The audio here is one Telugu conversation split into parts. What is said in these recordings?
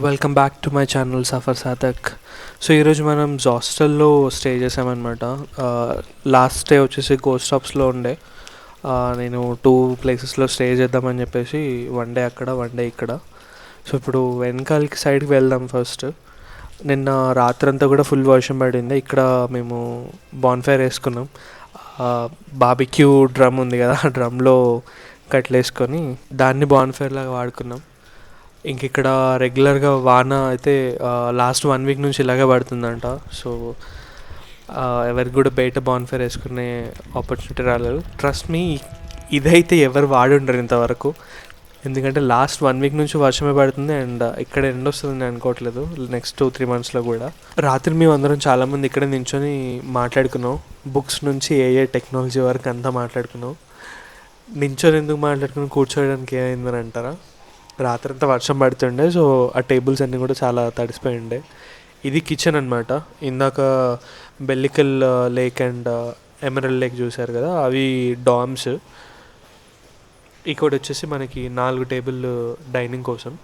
Welcome back to my channel Safar Saathak. So ఈరోజు మనం హాస్టల్లో స్టే చేసామన్నమాట. లాస్ట్ స్టే వచ్చేసి గోస్ట్ స్టాప్స్లో ఉండే. నేను 2 ప్లేసెస్లో స్టే చేద్దామని చెప్పేసి వన్ డే అక్కడ వన్ డే ఇక్కడ. సో ఇప్పుడు వెనకాలకి సైడ్కి వెళ్దాం ఫస్ట్. నిన్న రాత్రంతా కూడా ఫుల్ వర్షం పడింది. ఇక్కడ మేము బాన్ఫైర్ వేసుకున్నాం. బాబిక్యూ డ్రమ్ ఉంది కదా, ఆ డ్రమ్లో కట్లేసుకొని దాన్ని బాన్ఫైర్ లాగా వాడుకున్నాం. ఇంక ఇక్కడ రెగ్యులర్గా వాన అయితే లాస్ట్ 1 వీక్ నుంచి ఇలాగే పడుతుందంట. సో ఎవరికి కూడా బయట బాన్ఫైర్ వేసుకునే ఆపర్చునిటీ రాలేదు. ట్రస్ట్ మీ, ఇదైతే ఎవరు వాడుండరు ఇంతవరకు. ఎందుకంటే లాస్ట్ 1 వీక్ నుంచి వర్షమే పడుతుంది అండ్ ఇక్కడ ఎండ వస్తుందని అనుకోవట్లేదు నెక్స్ట్ 2-3 మంత్స్లో కూడా. రాత్రి మేము అందరం చాలామంది ఇక్కడ నించొని మాట్లాడుకున్నాం. బుక్స్ నుంచి ఏ టెక్నాలజీ వరకు అంతా మాట్లాడుకున్నాం. నించొని ఎందుకు మాట్లాడుకున్నాం, కూర్చోడానికి ఏమైందని అంటారా? రాత్రి అంతా వర్షం పడుతుండే, సో ఆ టేబుల్స్ అన్నీ కూడా చాలా తడిసిపోయి ఉండే. ఇది కిచెన్ అనమాట. ఇందాక బెల్లికల్ లేక్ అండ్ ఎమరల్డ్ లేక్ చూశారు కదా, అవి డామ్స్. ఇక్కడ వచ్చేసి మనకి 4 టేబుల్ డైనింగ్ కోసం.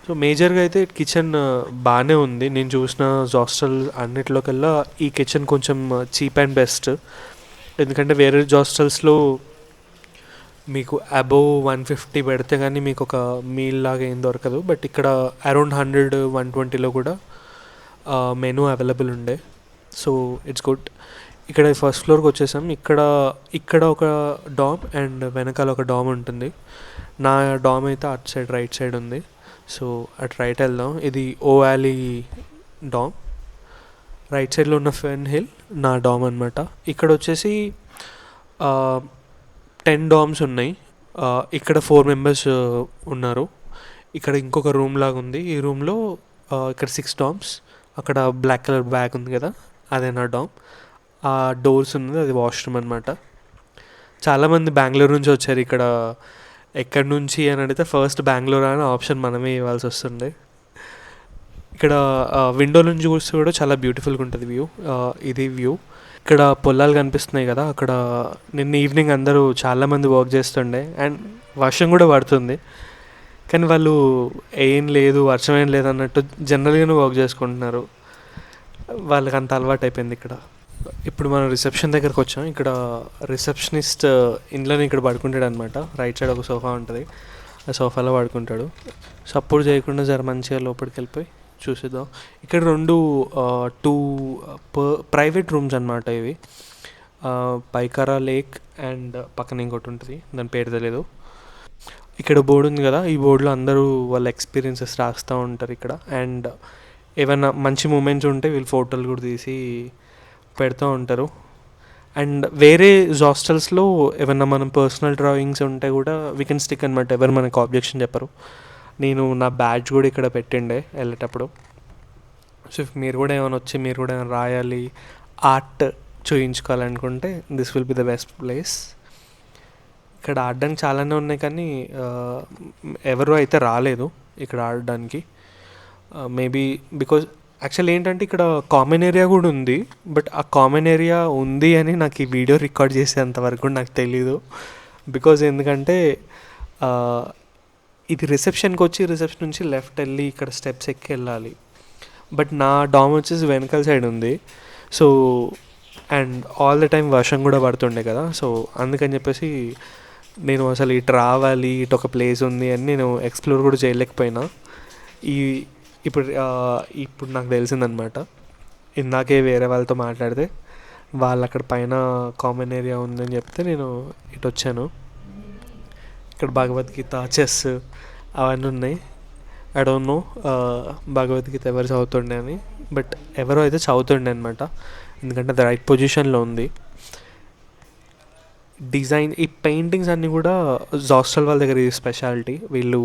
సో మేజర్గా అయితే కిచెన్ బాగానే ఉంది. నేను చూసిన హాస్టల్ అన్నిటిలోకల్లా ఈ కిచెన్ కొంచెం చీప్ అండ్ బెస్ట్. ఎందుకంటే వేరే హాస్టల్స్లో మీకు అబోవ్ 150 పెడితే కానీ మీకు ఒక మీల్ లాగా ఏం దొరకదు. బట్ ఇక్కడ అరౌండ్ 100-120లో కూడా మెనూ అవైలబుల్ ఉండే. So it's good. ఇక్కడ ఫస్ట్ ఫ్లోర్కి వచ్చేసాం. ఇక్కడ ఒక డామ్ అండ్ వెనకాల ఒక డామ్ ఉంటుంది. నా డామ్ అయితే అటు సైడ్ రైట్ సైడ్ ఉంది. సో అటు రైట్ వెళ్దాం. ఇది ఓ వ్యాలీ డామ్. రైట్ సైడ్లో ఉన్న ఫెన్ హిల్ నా డామ్ అనమాట. ఇక్కడ వచ్చేసి 10 డామ్స్ ఉన్నాయి. ఇక్కడ 4 మెంబర్స్ ఉన్నారు. ఇక్కడ ఇంకొక రూమ్ లాగా ఉంది. ఈ రూమ్లో ఇక్కడ 6 డామ్స్. అక్కడ బ్లాక్ కలర్ బ్యాగ్ ఉంది కదా, అదే నా డామ్. ఆ డోర్స్ ఉన్నది, అది వాష్రూమ్ అనమాట. చాలామంది బెంగళూరు నుంచి వచ్చారు. ఇక్కడ ఎక్కడి నుంచి అని అడిగితే ఫస్ట్ బెంగళూరు అనే ఆప్షన్ మనమే ఇవ్వాల్సి వస్తుండే. ఇక్కడ విండో నుంచి చూస్తే కూడా చాలా బ్యూటిఫుల్గా ఉంటుంది వ్యూ. ఇది వ్యూ. ఇక్కడ పొలాలు కనిపిస్తున్నాయి కదా, అక్కడ నిన్న ఈవినింగ్ అందరూ చాలామంది వర్క్ చేస్తుండే అండ్ వర్షం కూడా పడుతుంది. కానీ వాళ్ళు ఏం లేదు, వర్షం ఏం లేదు అన్నట్టు జనరల్గానే వర్క్ చేసుకుంటున్నారు. వాళ్ళకి అంత అలవాటు అయిపోయింది ఇక్కడ. ఇప్పుడు మనం రిసెప్షన్ దగ్గరకు వచ్చాం. ఇక్కడ రిసెప్షనిస్ట్ ఇంట్లోనే ఇక్కడ పడుకుంటాడు అనమాట. రైట్ సైడ్ ఒక సోఫా ఉంటుంది, ఆ సోఫాలో పడుకుంటాడు. సపోర్ట్ చేయకుండా జర మంచిగా లోపలికి వెళ్ళిపోయి చూసిద్దాం. ఇక్కడ 2 ప్రైవేట్ రూమ్స్ అనమాట ఇవి. పైకారా లేక్ అండ్ పక్కన ఇంకోటి ఉంటుంది, దాని పేరు తెలియదు. ఇక్కడ బోర్డు ఉంది కదా, ఈ బోర్డులో అందరూ వాళ్ళ ఎక్స్పీరియన్సెస్ రాస్తూ ఉంటారు ఇక్కడ. అండ్ ఏమైనా మంచి మూమెంట్స్ ఉంటే వీళ్ళు ఫోటోలు కూడా తీసి పెడుతూ ఉంటారు. అండ్ వేరే హాస్టల్స్లో ఏమైనా మనం పర్సనల్ డ్రాయింగ్స్ ఉంటే కూడా వీ కెన్ స్టిక్ అనమాట. ఎవరు మనకు ఆబ్జెక్షన్ చెప్పరు. నేను నా బ్యాడ్జ్ కూడా ఇక్కడ పెట్టిండే వెళ్ళేటప్పుడు. సో మీరు కూడా ఏమైనా వచ్చి మీరు కూడా ఏమైనా రాయాలి, ఆర్ట్ చూయించుకోవాలనుకుంటే this will be the best place. ఇక్కడ ఆడడానికి చాలానే ఉన్నాయి కానీ ఎవరు అయితే రాలేదు ఇక్కడ ఆడడానికి. మేబీ బికాజ్ యాక్చువల్లీ ఏంటంటే ఇక్కడ కామన్ ఏరియా కూడా ఉంది. బట్ ఆ కామన్ ఏరియా ఉంది అని నాకు ఈ వీడియో రికార్డ్ చేసేంతవరకు నాకు తెలీదు. బికాజ్ ఎందుకంటే ఇది రిసెప్షన్కి వచ్చి రిసెప్షన్ నుంచి లెఫ్ట్ వెళ్ళి ఇక్కడ స్టెప్స్ ఎక్కి వెళ్ళాలి. బట్ నా డామ్ వచ్చేసి వెనకాల సైడ్ ఉంది. So and all the time వర్షం కూడా పడుతుండే కదా, సో అందుకని చెప్పేసి నేను అసలు ఇటు రావాలి, ఇటు ఒక ప్లేస్ ఉంది అని నేను ఎక్స్ప్లోర్ కూడా చేయలేకపోయినా. ఇప్పుడు నాకు తెలిసిందనమాట. ఇందాకే వేరే వాళ్ళతో మాట్లాడితే వాళ్ళు అక్కడ పైన కామన్ ఏరియా ఉందని చెప్తే నేను ఇటు వచ్చాను. ఇక్కడ భగవద్గీత, చెస్ అవన్నీ ఉన్నాయి. ఐ డోంట్ నో భగవద్గీత ఎవరు చదువుతుండే అని, బట్ ఎవరో అయితే చదువుతుండే అనమాట. ఎందుకంటే అది రైట్ పొజిషన్లో ఉంది. డిజైన్, ఈ పెయింటింగ్స్ అన్నీ కూడా హాస్టల్ వాళ్ళ దగ్గర ఇది స్పెషాలిటీ. వీళ్ళు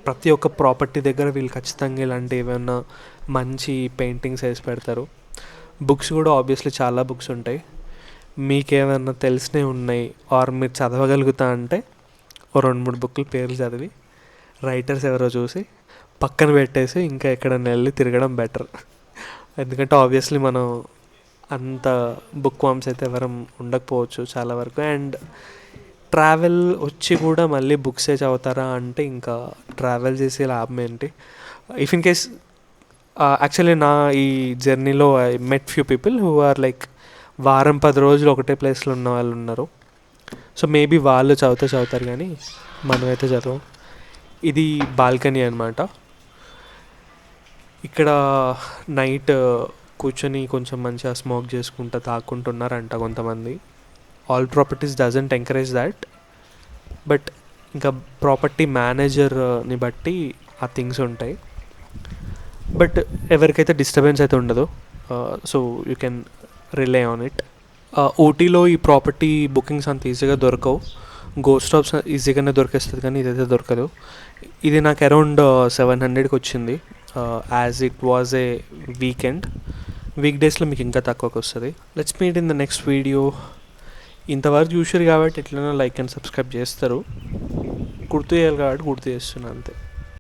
ప్రతి ఒక్క ప్రాపర్టీ దగ్గర వీళ్ళు ఖచ్చితంగా ఇలాంటి ఏమైనా మంచి పెయింటింగ్స్ వేసి పెడతారు. బుక్స్ కూడా ఆబ్వియస్లీ చాలా బుక్స్ ఉంటాయి. మీకేమైనా తెలిసినవి ఉన్నాయి ఆర్ మీరు చదవగలుగుతా అంటే ఓ 2-3 బుక్లు పేర్లు చదివి రైటర్స్ ఎవరో చూసి పక్కన పెట్టేసి ఇంకా ఎక్కడైనా వెళ్ళి తిరగడం బెటర్. ఎందుకంటే ఆబ్వియస్లీ మనం అంత బుక్ వామ్స్ అయితే ఎవరం ఉండకపోవచ్చు చాలా వరకు. అండ్ ట్రావెల్ వచ్చి కూడా మళ్ళీ బుక్సే చదువుతారా అంటే ఇంకా ట్రావెల్ చేసే లాభం ఏంటి? ఇఫ్ ఇన్ కేస్ యాక్చువల్లీ నా ఈ జర్నీలో I met few people who are like వారం 10 రోజులు ఒకటే ప్లేస్లో ఉన్న వాళ్ళు ఉన్నారు. సో మేబీ వాళ్ళు చదువుతారు కానీ మనమైతే చదవం. ఇది బాల్కనీ అనమాట. ఇక్కడ నైట్ కూర్చొని కొంచెం మంచిగా స్మోక్ చేసుకుంటూ తాక్కుంటున్నారంట కొంతమంది. All properties doesn't encourage that, but ఇంకా ప్రాపర్టీ మేనేజర్ని బట్టి ఆ థింగ్స్ ఉంటాయి. బట్ ఎవరికైతే డిస్టర్బెన్స్ అయితే ఉండదు, so you can rely on it. ఊటీలో ఈ ప్రాపర్టీ బుకింగ్స్ అంత ఈజీగా దొరకవు. గోస్ట్ స్టాప్స్ ఈజీగానే దొరికేస్తుంది కానీ ఇదైతే దొరకదు. ఇది నాకు అరౌండ్ 700కి వచ్చింది. As it was a week డేస్లో మీకు ఇంకా తక్కువకి వస్తుంది. Let's meet in the next video. ఇంతవరకు చూసారు కాబట్టి ఎట్లైనా లైక్ అండ్ సబ్స్క్రైబ్ చేస్తారు. గుర్తు చేయాలి కాబట్టి గుర్తు చేస్తున్నాను అంతే.